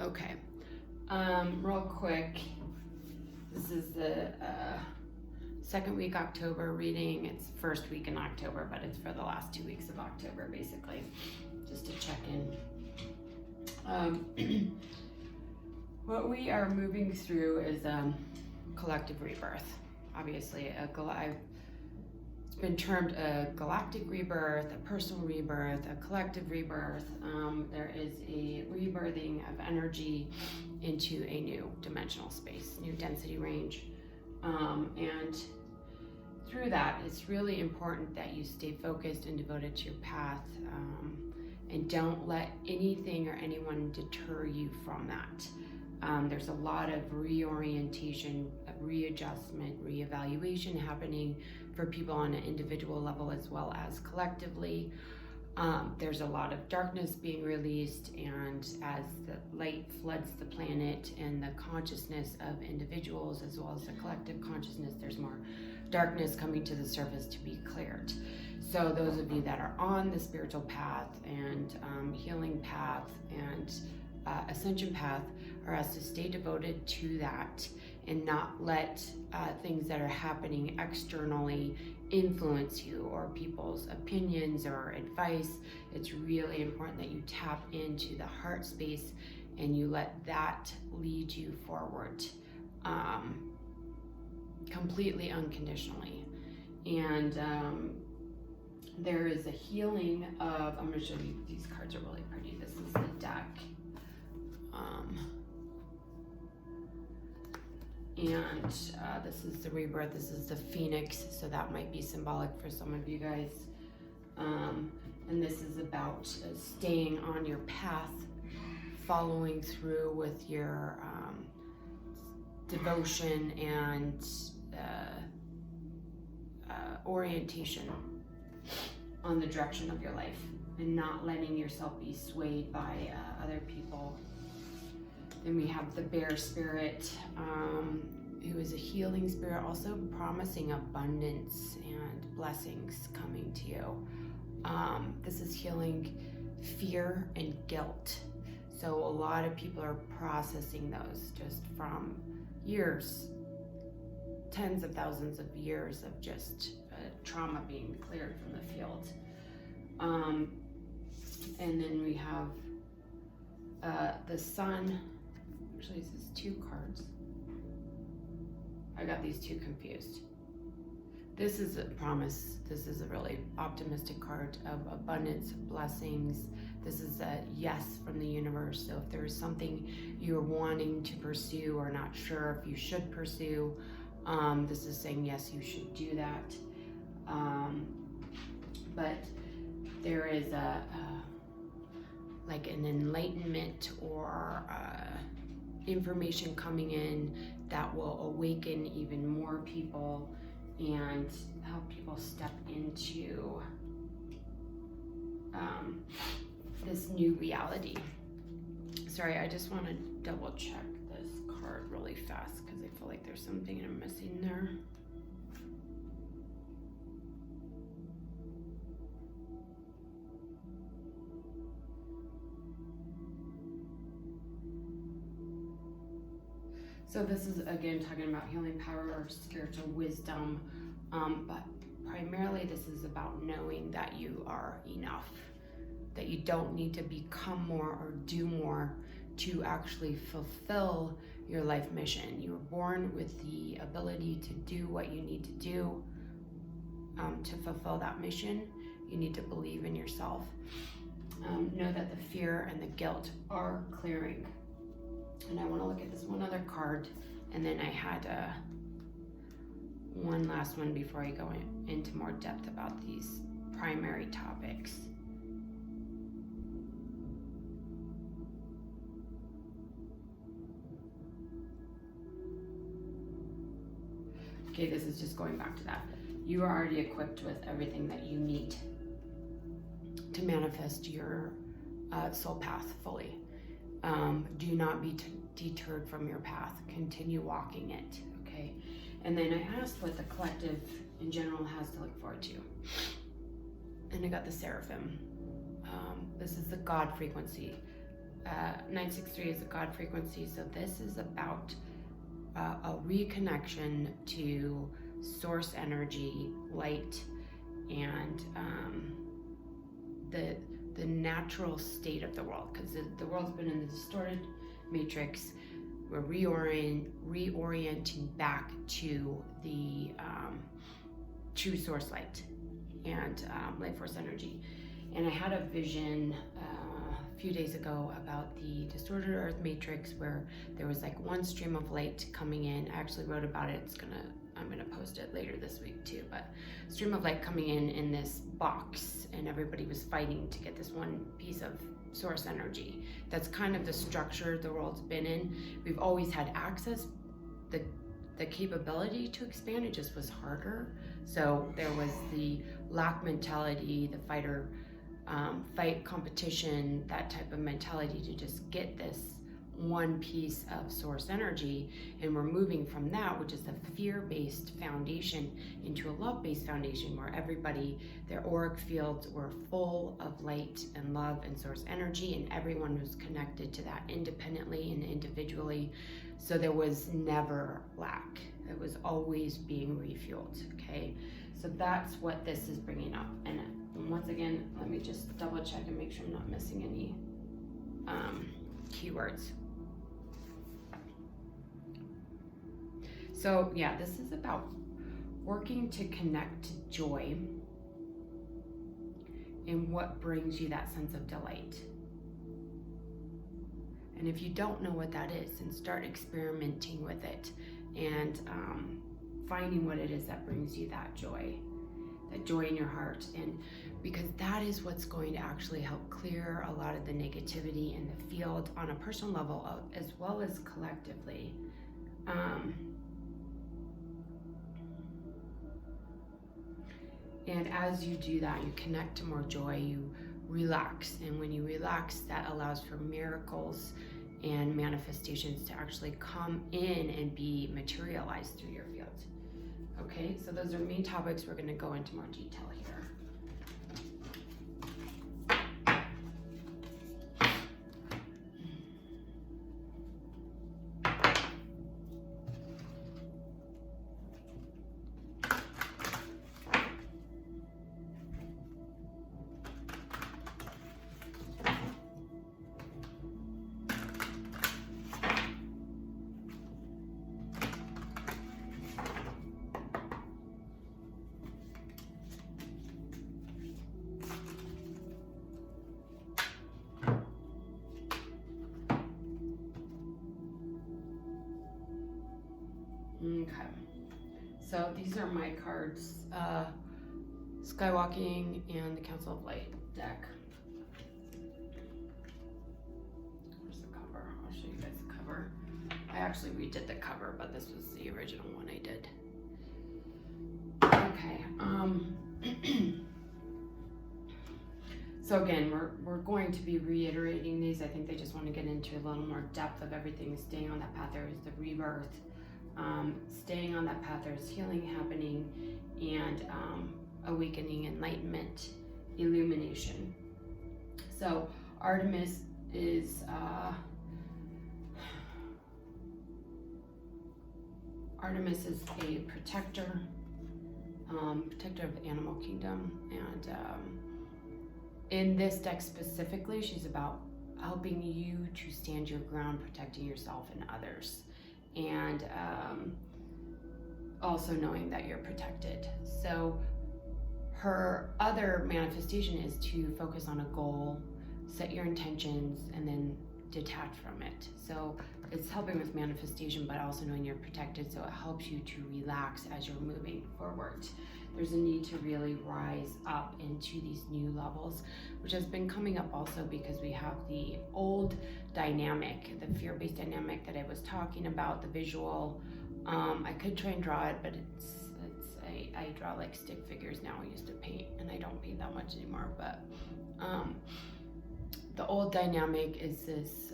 Okay. Real quick, this is the second week October reading. It's first week in October, but it's for the last 2 weeks of October, basically, just to check in. What we are moving through is collective rebirth. Obviously, it's been termed a galactic rebirth, a personal rebirth, a collective rebirth. There is a rebirthing of energy into a new dimensional space, new density range. And through that, it's really important that you stay focused and devoted to your path, and don't let anything or anyone deter you from that. There's a lot of reorientation, readjustment, reevaluation happening for people on an individual level as well as collectively. There's a lot of darkness being released, and as the light floods the planet and the consciousness of individuals as well as the collective consciousness, there's more darkness coming to the surface to be cleared. So those of you that are on the spiritual path and healing path and ascension path are asked to stay devoted to that and not let things that are happening externally influence you or people's opinions or advice. It's really important that you tap into the heart space and you let that lead you forward completely unconditionally. And there is a healing of, I'm going to show you, these cards are really pretty. This is the deck. And this is the rebirth, this is the phoenix, so that might be symbolic for some of you guys. And this is about staying on your path, following through with your devotion and orientation on the direction of your life, and not letting yourself be swayed by other people. Then we have the bear spirit, who is a healing spirit, also promising abundance and blessings coming to you. This is healing fear and guilt. So a lot of people are processing those just from years, tens of thousands of years of just trauma being cleared from the field. And then we have the sun. Actually, this is 2 cards. I got these 2 confused. This is a promise. This is a really optimistic card of abundance, blessings. This is a yes from the universe. So if there's something you're wanting to pursue or not sure if you should pursue, this is saying yes, you should do that. But there is like an enlightenment or information coming in that will awaken even more people and help people step into this new reality. Sorry, I just want to double check this card really fast because I feel like there's something I'm missing there. So this is, again, talking about healing power or spiritual wisdom, but primarily this is about knowing that you are enough, that you don't need to become more or do more to actually fulfill your life mission. You were born with the ability to do what you need to do to fulfill that mission. You need to believe in yourself. Know that the fear and the guilt are clearing. And I want to look at this one other card, and then I had one last one before I go into more depth about these primary topics. Okay, this is just going back to that. You are already equipped with everything that you need to manifest your soul path fully. Do not be deterred from your path. Continue walking it, okay? And then I asked what the collective in general has to look forward to. And I got the seraphim. This is the God frequency. 963 is a God frequency, so this is about a reconnection to source energy, light, and the natural state of the world, because the world's been in the distorted matrix. We're reorienting back to the true source light and light force energy. And I had a vision a few days ago about the distorted earth matrix, where there was like one stream of light coming in. I actually wrote about it. I'm gonna post it later this week too, but stream of light coming in this box, and everybody was fighting to get this one piece of source energy. That's kind of the structure the world's been in. We've always had access, the capability to expand, it just was harder. So there was the lack mentality, the fight competition, that type of mentality to just get this one piece of source energy. And we're moving from that, which is a fear-based foundation, into a love-based foundation, where everybody, their auric fields were full of light and love and source energy, and everyone was connected to that independently and individually. So there was never lack. It was always being refueled, okay? So that's what this is bringing up. And once again, let me just double check and make sure I'm not missing any keywords. So yeah, this is about working to connect to joy and what brings you that sense of delight. And if you don't know what that is, then start experimenting with it and finding what it is that brings you that joy in your heart. And because that is what's going to actually help clear a lot of the negativity in the field on a personal level, as well as collectively. And as you do that, you connect to more joy, you relax. And when you relax, that allows for miracles and manifestations to actually come in and be materialized through your field. Okay, so those are main topics. We're going to go into more detail here. Okay, so these are my cards, Skywalking and the Council of Light deck. Where's the cover? I'll show you guys the cover. I actually redid the cover, but this was the original one I did. Okay, so again, we're going to be reiterating these. I think they just want to get into a little more depth of everything. Staying on that path, there is the rebirth. Staying on that path, there's healing happening, and awakening, enlightenment, illumination. So Artemis is a protector of the animal kingdom, and in this deck specifically, she's about helping you to stand your ground, protecting yourself and others, and also knowing that you're protected. So her other manifestation is to focus on a goal, set your intentions, and then detach from it. So it's helping with manifestation, but also knowing you're protected, so it helps you to relax as you're moving forward. There's a need to really rise up into these new levels, which has been coming up also because we have the old dynamic, the fear-based dynamic that I was talking about, the visual. I could try and draw it, but I draw like stick figures now. I used to paint, and I don't paint that much anymore, but the old dynamic is this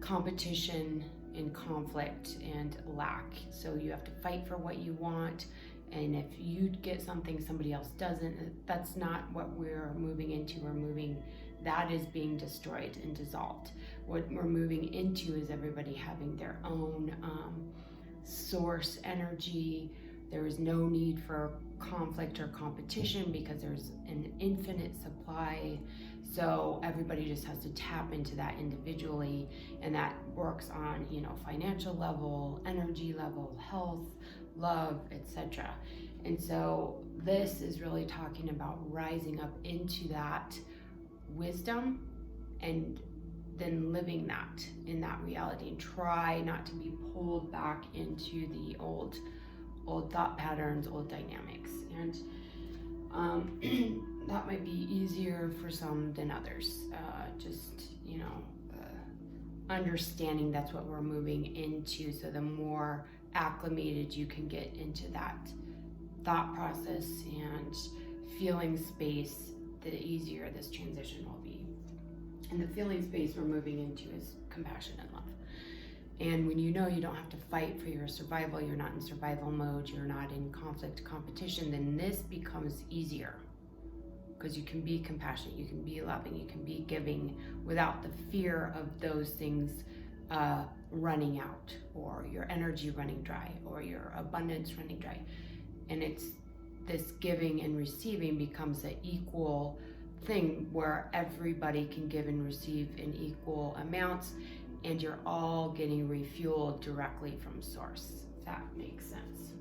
competition and conflict and lack. So you have to fight for what you want, and if you get something somebody else doesn't, that's not what we're moving into. We're moving that is being destroyed and dissolved. What we're moving into is everybody having their own source energy. There is no need for conflict or competition because there's an infinite supply. So everybody just has to tap into that individually, and that works on, financial level, energy level, health, love, etc. And so this is really talking about rising up into that wisdom and then living that in that reality, and try not to be pulled back into the old thought patterns, old dynamics. And that might be easier for some than others. Understanding that's what we're moving into. So the more acclimated you can get into that thought process and feeling space, the easier this transition will be. And the feeling space we're moving into is compassion and love. And when you don't have to fight for your survival, you're not in survival mode, you're not in conflict, competition, then this becomes easier. Because you can be compassionate, you can be loving, you can be giving without the fear of those things running out, or your energy running dry, or your abundance running dry. And it's this giving and receiving becomes an equal thing where everybody can give and receive in equal amounts, and you're all getting refueled directly from source, if that makes sense.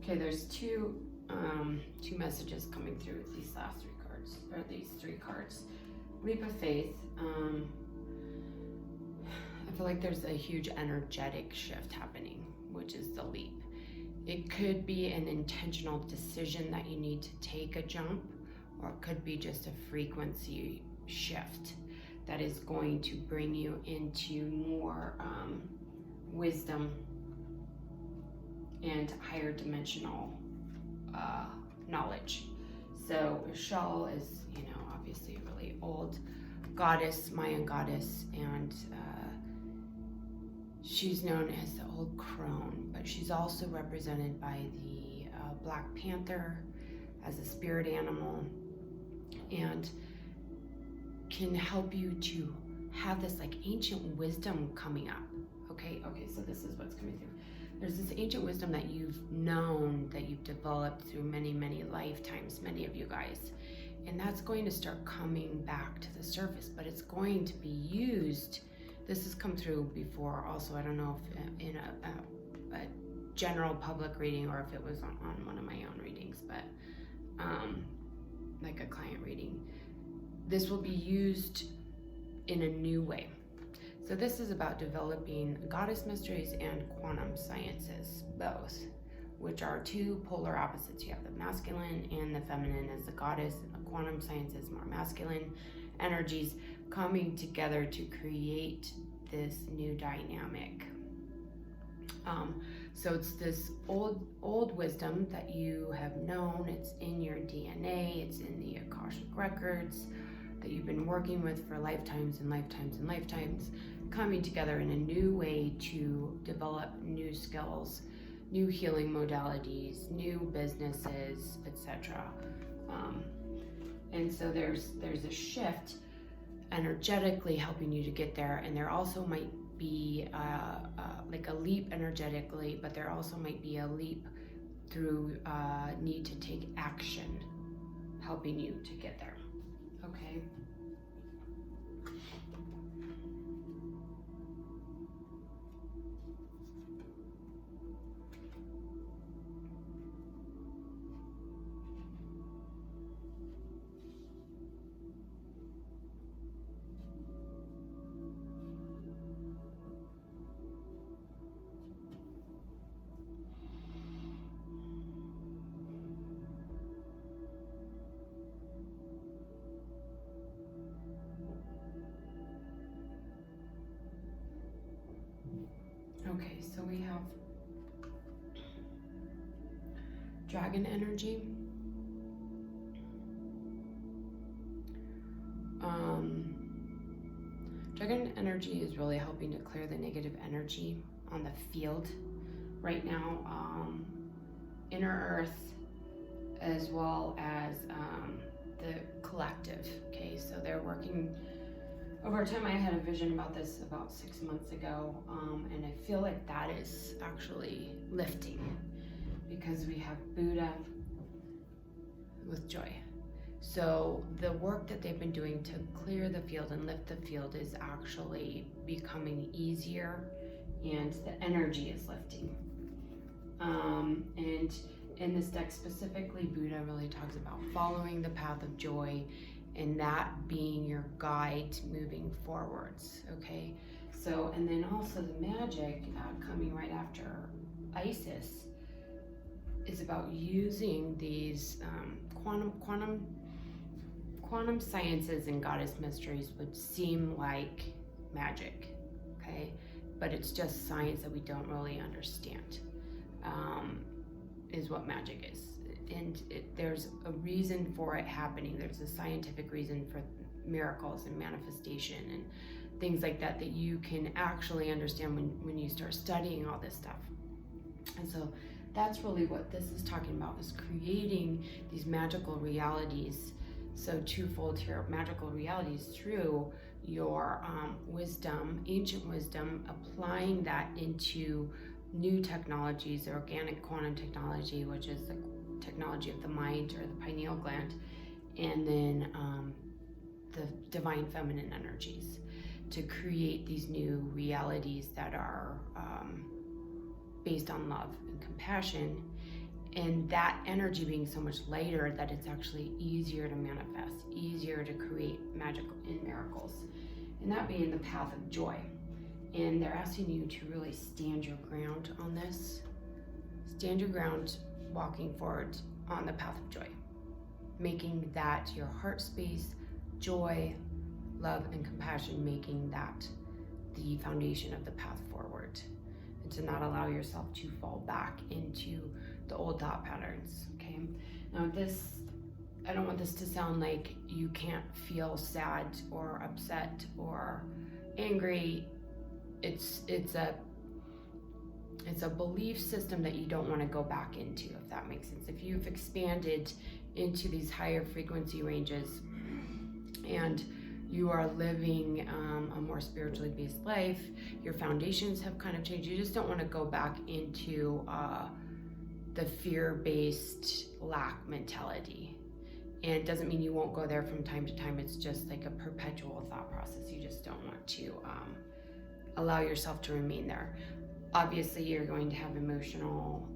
Okay, there's two messages coming through with these last three cards, or these three cards. Leap of faith. I feel like there's a huge energetic shift happening, which is the leap. It could be an intentional decision that you need to take a jump, or it could be just a frequency shift that is going to bring you into more wisdom and higher dimensional knowledge. So Shal is, obviously a really old goddess, Mayan goddess, and she's known as the Old Crone, but she's also represented by the Black Panther as a spirit animal, and can help you to have this like ancient wisdom coming up. Okay, so this is what's coming through. There's this ancient wisdom that you've known, that you've developed through many, many lifetimes, many of you guys. And that's going to start coming back to the surface, but it's going to be used. This has come through before also. I don't know if in a general public reading or if it was on one of my own readings, but like a client reading. This will be used in a new way. So this is about developing goddess mysteries and quantum sciences, both, which are two polar opposites. You have the masculine and the feminine as the goddess, and the quantum sciences, more masculine energies coming together to create this new dynamic. So it's this old wisdom that you have known. It's in your DNA. It's in the Akashic records that you've been working with for lifetimes and lifetimes and lifetimes, coming together in a new way to develop new skills, new healing modalities, new businesses, etc. And so there's a shift energetically helping you to get there, and there also might be like a leap energetically, but there also might be a leap through need to take action, helping you to get there. Okay. Okay, so we have dragon energy, energy is really helping to clear the negative energy on the field right now. Inner Earth, as well as the collective. Okay, so they're working over time. I had a vision about this about 6 months ago, and I feel like that is actually lifting, because we have Buddha with joy. So the work that they've been doing to clear the field and lift the field is actually becoming easier, and the energy is lifting. And in this deck specifically, Buddha really talks about following the path of joy, and that being your guide moving forwards. Okay, so, and then also the magic coming right after Isis is about using these quantum sciences and goddess mysteries would seem like magic, okay, but it's just science that we don't really understand, is what magic is. And there's a reason for it happening. There's a scientific reason for miracles and manifestation and things like that you can actually understand when you start studying all this stuff. And so that's really what this is talking about, is creating these magical realities. So twofold here, magical realities through your wisdom, ancient wisdom, applying that into new technologies, organic quantum technology, which is the technology of the mind or the pineal gland, and then the divine feminine energies, to create these new realities that are based on love and compassion, and that energy being so much lighter that it's actually easier to manifest, easier to create magic and miracles, and that being the path of joy. And they're asking you to really stand your ground on this. Stand your ground, walking forward on the path of joy, making that your heart space, joy, love, and compassion, making that the foundation of the path forward, and to not allow yourself to fall back into the old thought patterns. Okay, now this, I don't want this to sound like you can't feel sad or upset or angry. It's a belief system that you don't want to go back into, if that makes sense. If you've expanded into these higher frequency ranges and you are living a more spiritually based life, your foundations have kind of changed. You just don't want to go back into the fear-based lack mentality. And it doesn't mean you won't go there from time to time. It's just like a perpetual thought process. You just don't want to allow yourself to remain there. Obviously, you're going to have emotional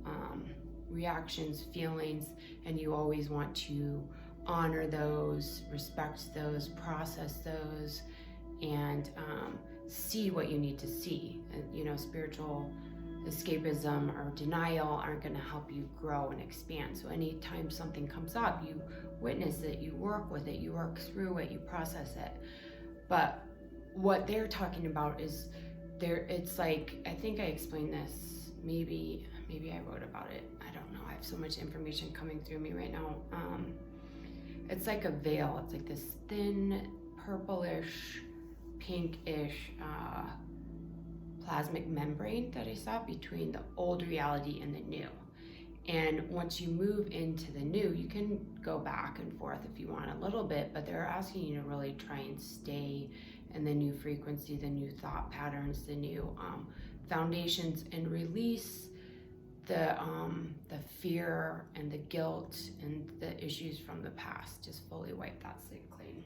reactions, feelings, and you always want to honor those, respect those, process those, and see what you need to see. You know, spiritual escapism or denial aren't going to help you grow and expand. So anytime something comes up, you witness it, you work with it, you work through it, you process it. But what they're talking about is it's like, I think I explained this, maybe I wrote about it, I don't know, I have so much information coming through me right now. It's like a veil. It's like this thin purplish, pinkish plasmic membrane that I saw between the old reality and the new. And once you move into the new, you can go back and forth if you want a little bit, but they're asking you to really try and stay in the new frequency, the new thought patterns, the new foundations, and release the fear and the guilt and the issues from the past. Just fully wipe that slate clean.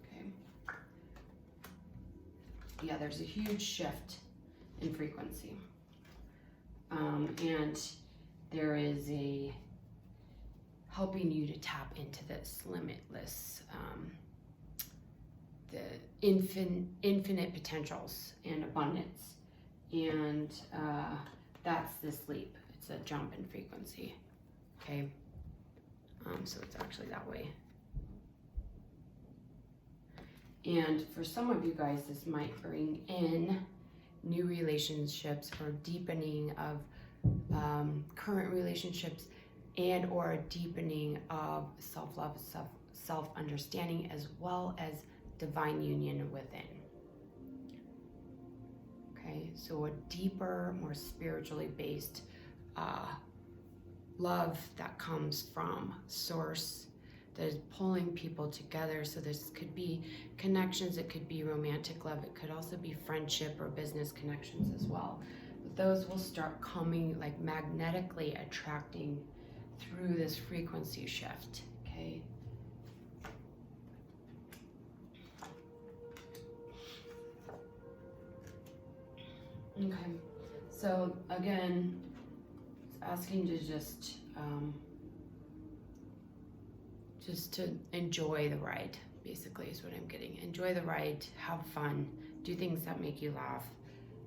Okay. Yeah, there's a huge shift in frequency. And there is a helping you to tap into this limitless, the infinite potentials and abundance. And that's this leap. It's a jump in frequency. Okay. So it's actually that way. And for some of you guys, this might bring in new relationships or deepening of current relationships, and or a deepening of self-love, self-understanding, as well as divine union within. okay? So a deeper, more spiritually based love that comes from source, that is pulling people together. So this could be connections, it could be romantic love, it could also be friendship or business connections as well. But those will start coming, like magnetically attracting through this frequency shift, okay? Okay, so again, it's asking to just to enjoy the ride, basically is what I'm getting. Enjoy the ride, have fun, do things that make you laugh,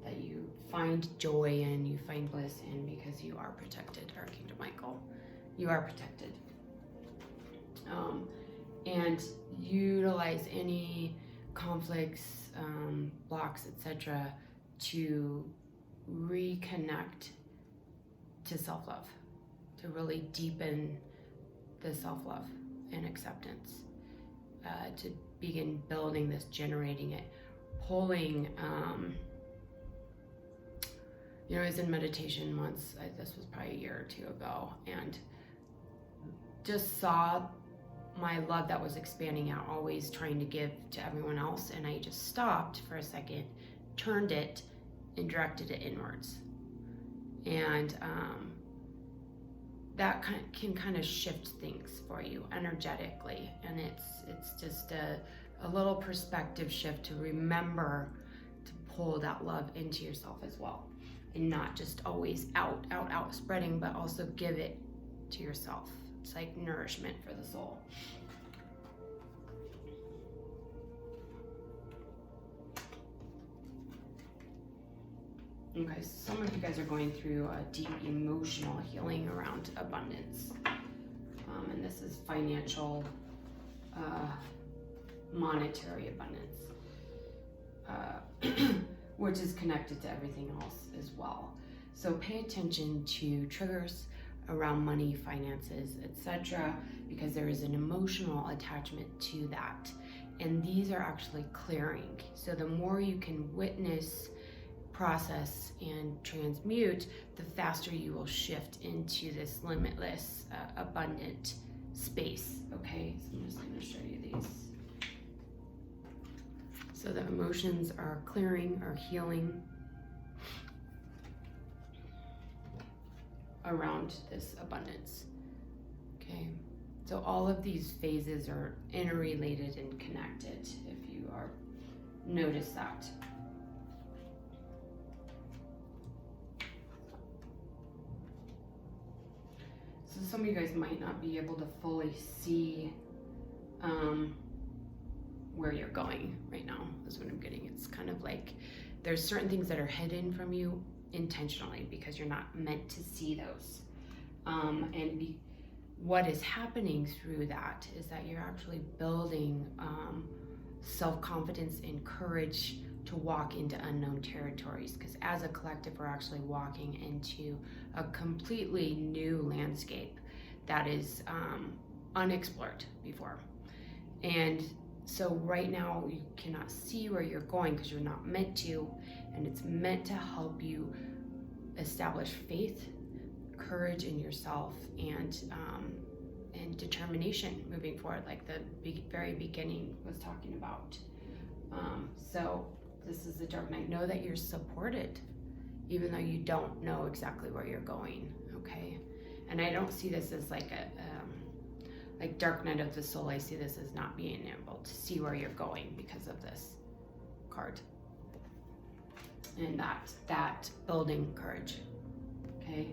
that you find joy in, you find bliss in, because you are protected, Archangel Michael. You are protected. And utilize any conflicts, blocks, etc., to reconnect to self-love, to really deepen the self-love and acceptance, to begin building this, generating it, pulling. I was in meditation once, this was probably a year or two ago, and just saw my love that was expanding out, always trying to give to everyone else, and I just stopped for a second, turned it, and directed it inwards. And that can kind of shift things for you energetically, and it's just a little perspective shift to remember to pull that love into yourself as well, and not just always out spreading, but also give it to yourself. It's like nourishment for the soul. Okay, so some of you guys are going through a deep emotional healing around abundance. And this is financial, monetary abundance, which is connected to everything else as well. So pay attention to triggers around money, finances, etc., because there is an emotional attachment to that. And these are actually clearing. So the more you can witness, process, and transmute, the faster you will shift into this limitless, abundant space, okay? So I'm just gonna show you these. So the emotions are clearing or healing around this abundance, okay? So all of these phases are interrelated and connected, if you are notice that. So some of you guys might not be able to fully see where you're going right now, is what I'm getting. It's kind of like there's certain things that are hidden from you intentionally because you're not meant to see those. What is happening through that is that you're actually building self-confidence and courage to walk into unknown territories, because as a collective we're actually walking into a completely new landscape that is unexplored before. And so right now you cannot see where you're going because you're not meant to, and it's meant to help you establish faith, courage in yourself, and determination moving forward, like the very beginning was talking about. So this is the dark night. Know that you're supported, even though you don't know exactly where you're going, okay? And I don't see this as like like dark night of the soul. I see this as not being able to see where you're going because of this card. And that building courage, okay?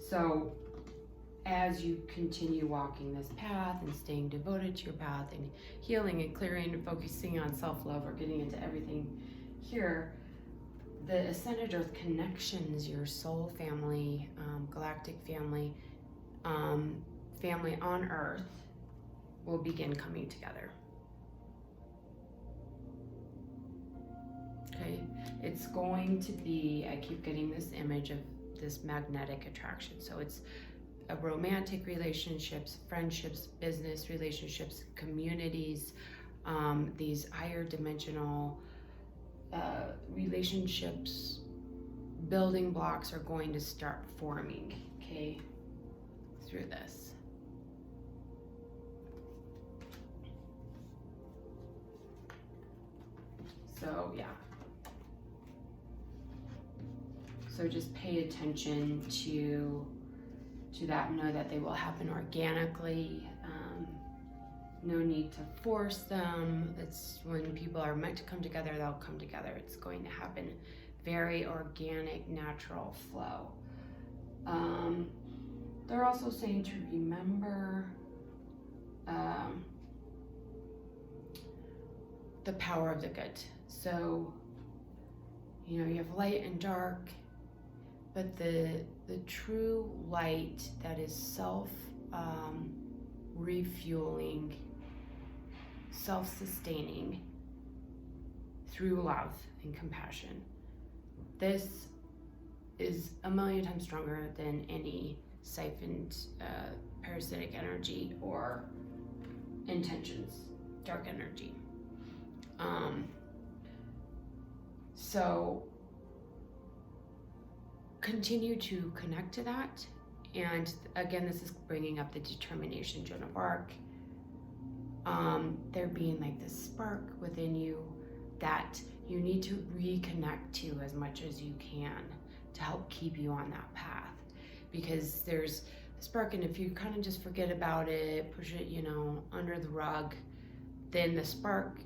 So as you continue walking this path and staying devoted to your path and healing and clearing and focusing on self-love, or getting into everything here, the Ascended Earth connections, your soul family, galactic family, family on Earth will begin coming together. Okay, it's going to be, I keep getting this image of this magnetic attraction. So it's romantic relationships, friendships, business relationships, communities, these higher dimensional relationships, building blocks are going to start forming, okay, through this. So yeah. So just pay attention to that. Know that they will happen organically. No need to force them. It's when people are meant to come together, they'll come together. It's going to happen very organic, natural flow. They're also saying to remember the power of the good. So, you know, you have light and dark, but the true light that is refueling, self-sustaining through love and compassion. This is a million times stronger than any siphoned parasitic energy or intentions, dark energy. So continue to connect to that. And again, this is bringing up the determination, Joan of Arc. There being like this spark within you that you need to reconnect to as much as you can to help keep you on that path. Because there's a spark, and if you kind of just forget about it, push it, you know, under the rug, then the spark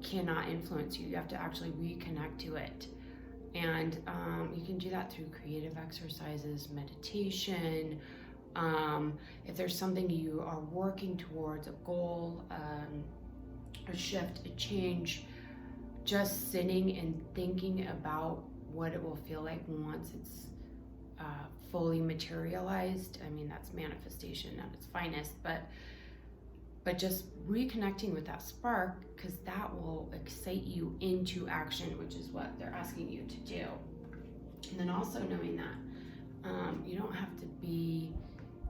cannot influence you. You have to actually reconnect to it. And you can do that through creative exercises, meditation. If there's something you are working towards, a goal, a shift, a change, just sitting and thinking about what it will feel like once it's fully materialized. I mean, that's manifestation at its finest, but just reconnecting with that spark, because that will excite you into action, which is what they're asking you to do. And then also knowing that you don't have to be,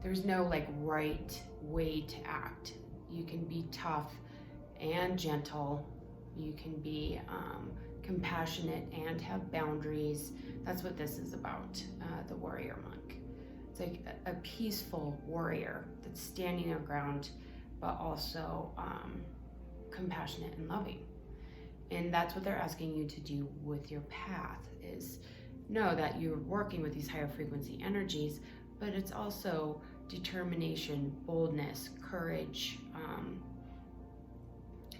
there's no like right way to act. You can be tough and gentle. You can be compassionate and have boundaries. That's what this is about, the warrior monk. It's like a peaceful warrior that's standing their ground, but also compassionate and loving. And that's what they're asking you to do with your path, is know that you're working with these higher frequency energies, but it's also determination, boldness, courage,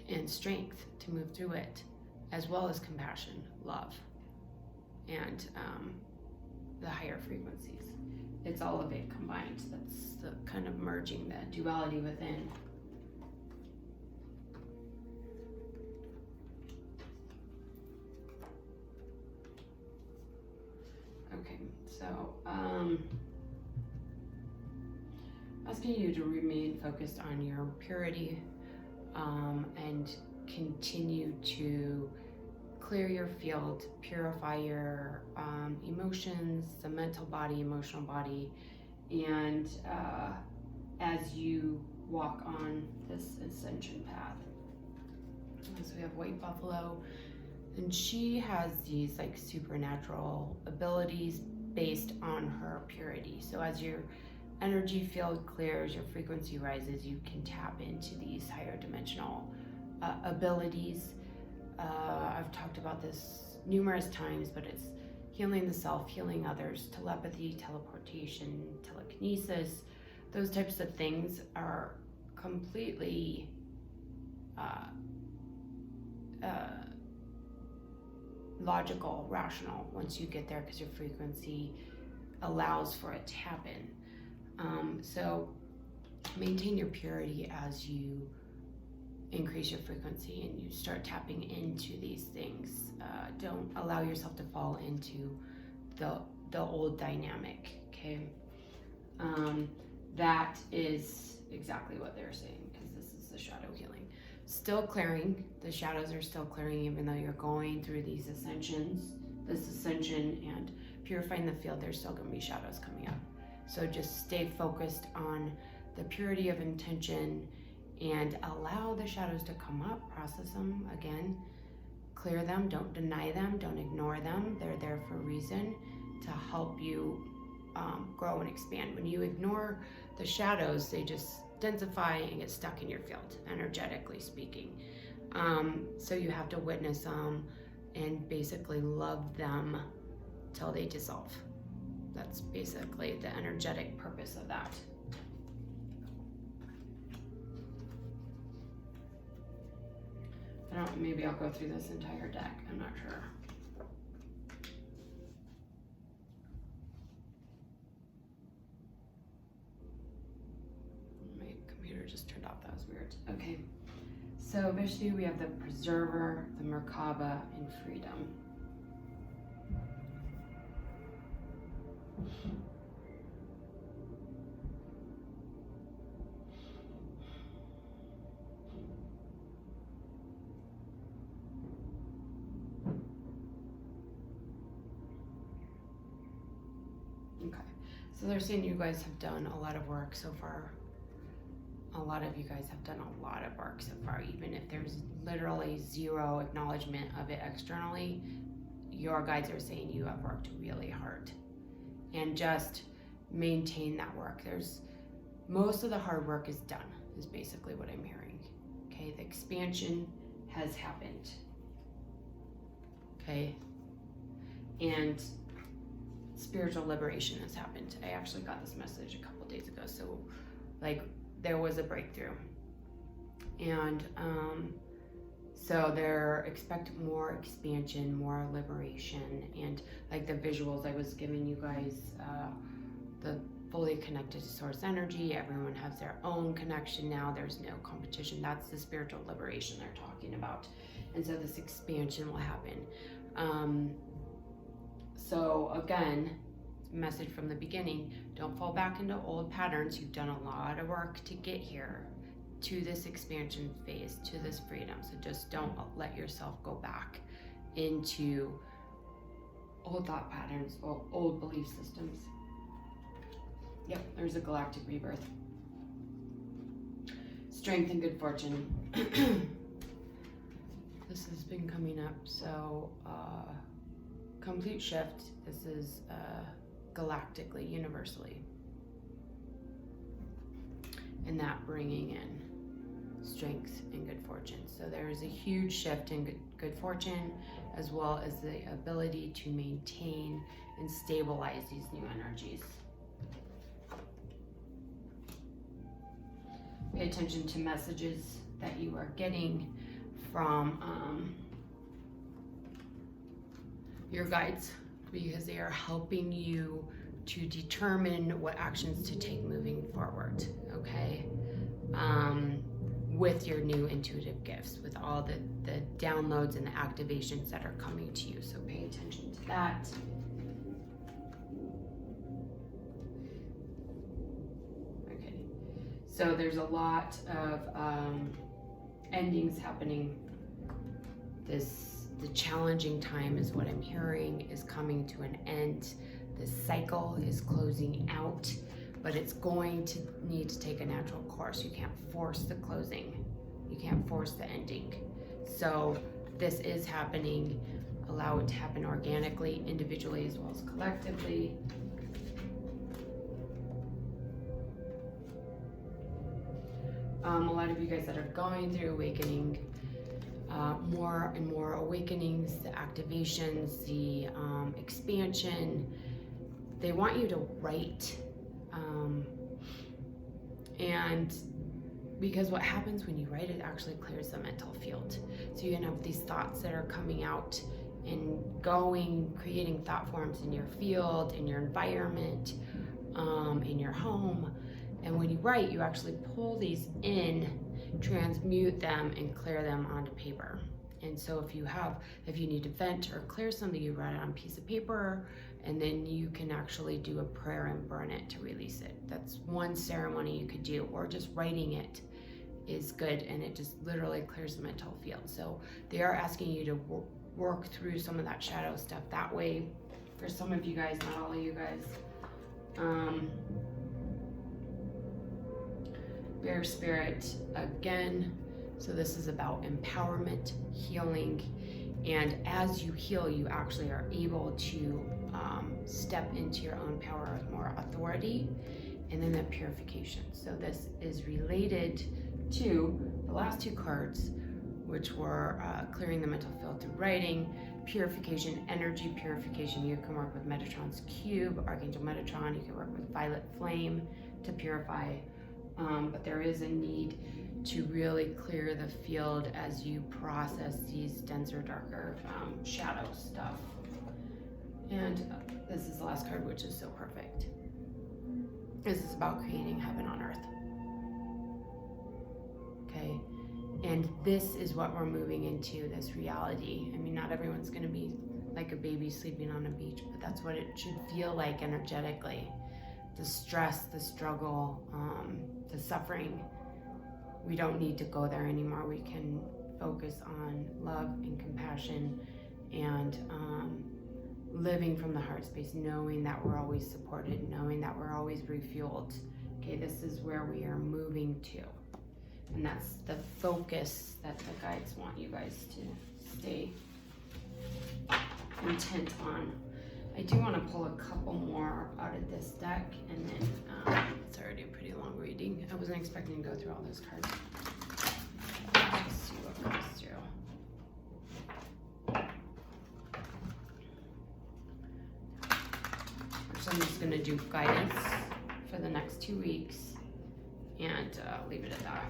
and strength to move through it, as well as compassion, love, and the higher frequencies. It's all of it combined. That's the kind of merging the duality within. Okay, so asking you to remain focused on your purity and continue to clear your field, purify your emotions, the mental body, emotional body, and as you walk on this ascension path. So we have White Buffalo, and she has these like supernatural abilities based on her purity. So as your energy field clears, your frequency rises, you can tap into these higher dimensional abilities. I've talked about this numerous times, but it's healing the self, healing others, telepathy, teleportation, telekinesis. Those types of things are completely logical, rational once you get there, because your frequency allows for it to happen. So maintain your purity as you increase your frequency and you start tapping into these things. Don't allow yourself to fall into the old dynamic, okay? That is exactly what they're saying, because this is the shadow healing. Still clearing, the shadows are still clearing, even though you're going through these ascensions, this ascension and purifying the field, there's still gonna be shadows coming up. So just stay focused on the purity of intention and allow the shadows to come up, process them again, clear them, don't deny them, don't ignore them. They're there for a reason, to help you grow and expand. When you ignore the shadows, they just densify and get stuck in your field, energetically speaking. So you have to witness them and basically love them till they dissolve. That's basically the energetic purpose of that. Maybe I'll go through this entire deck, I'm not sure. My computer just turned off, that was weird. Okay, so Vishnu, we have the Preserver, the Merkaba, and Freedom. Okay, so they're saying you guys have done a lot of work so far. A lot of you guys have done a lot of work so far, even if there's literally zero acknowledgement of it externally. Your guides are saying you have worked really hard, and just maintain that work. Most of the hard work is done, is basically what I'm hearing. Okay, the expansion has happened. Okay, and spiritual liberation has happened. I actually got this message a couple days ago, so like there was a breakthrough, and so they're expecting more expansion, more liberation, and like the visuals I was giving you guys, the fully connected to source energy. Everyone has their own connection now. There's no competition. That's the spiritual liberation they're talking about, and so this expansion will happen. So again, message from the beginning, don't fall back into old patterns. You've done a lot of work to get here, to this expansion phase, to this freedom. So just don't let yourself go back into old thought patterns or old belief systems. Yep, there's a galactic rebirth. Strength and good fortune. This has been coming up, so complete shift. This is galactically, universally, and that bringing in strength and good fortune. So there is a huge shift in good fortune, as well as the ability to maintain and stabilize these new energies. Pay attention to messages that you are getting from your guides, because they are helping you to determine what actions to take moving forward, okay? With your new intuitive gifts, with all the downloads and the activations that are coming to you. So pay attention to that. Okay, so there's a lot of endings happening. The challenging time is what I'm hearing is coming to an end. This cycle is closing out, but it's going to need to take a natural course. You can't force the closing. You can't force the ending. So this is happening. Allow it to happen organically, individually as well as collectively. A lot of you guys that are going through awakening, more and more awakenings, the activations, the expansion. They want you to write, and because what happens when you write, it actually clears the mental field. So you can have these thoughts that are coming out and going, creating thought forms in your field, in your environment, in your home. And when you write, you actually pull these in, transmute them, and clear them onto paper. And so if you need to vent or clear something, you write it on a piece of paper, and then you can actually do a prayer and burn it to release it. That's one ceremony you could do, or just writing it is good, and it just literally clears the mental field. So they are asking you to work through some of that shadow stuff that way. For some of you guys, not all of you guys, Bear Spirit again. So this is about empowerment, healing, and as you heal, you actually are able to step into your own power with more authority, and then the purification. So this is related to the last two cards, which were clearing the mental field through writing, purification, energy purification. You can work with Metatron's cube, Archangel Metatron. You can work with Violet Flame to purify, but there is a need to really clear the field as you process these denser, darker shadow stuff. And this is the last card, which is so perfect. This is about creating heaven on earth. Okay, and this is what we're moving into, this reality. I mean, not everyone's gonna be like a baby sleeping on a beach, but that's what it should feel like energetically. The stress, the struggle, the suffering. We don't need to go there anymore. We can focus on love and compassion and living from the heart space, knowing that we're always supported, knowing that we're always refueled. Okay, this is where we are moving to. And that's the focus that the guides want you guys to stay intent on. I do want to pull a couple more out of this deck, and then it's already a pretty long reading. I wasn't expecting to go through all those cards. Let's see what comes through. So I'm just going to do guidance for the next 2 weeks and leave it at that.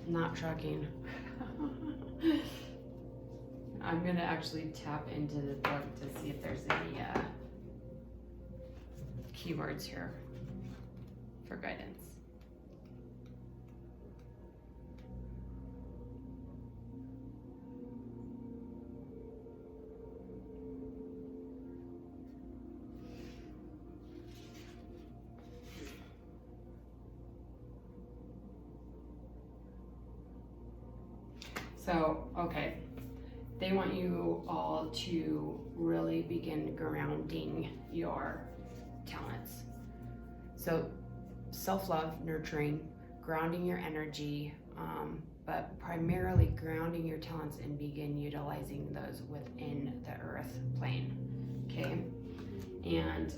Not tracking. I'm gonna actually tap into the book to see if there's any keywords here for guidance. So, okay, they want you all to really begin grounding your talents. So, self-love, nurturing, grounding your energy, but primarily grounding your talents and begin utilizing those within the earth plane, okay? And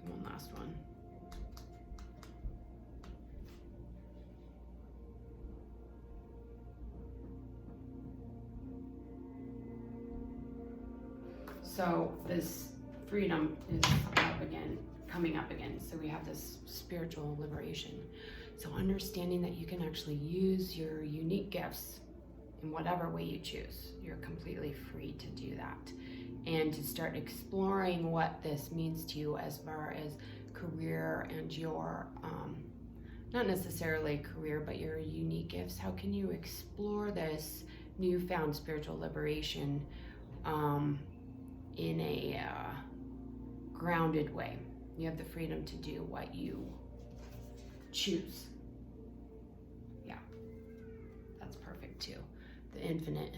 one last one. So this freedom is up again, coming up again. So we have this spiritual liberation. So understanding that you can actually use your unique gifts in whatever way you choose. You're completely free to do that. And to start exploring what this means to you as far as career and your, not necessarily career, but your unique gifts. How can you explore this newfound spiritual liberation in a grounded way? You have the freedom to do what you choose. Yeah, that's perfect too. The infinite.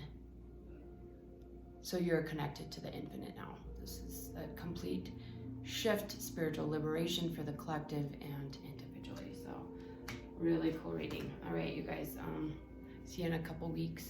So you're connected to the infinite now. This is a complete shift, spiritual liberation for the collective and individually. So really cool reading. All right, you guys, see you in a couple weeks.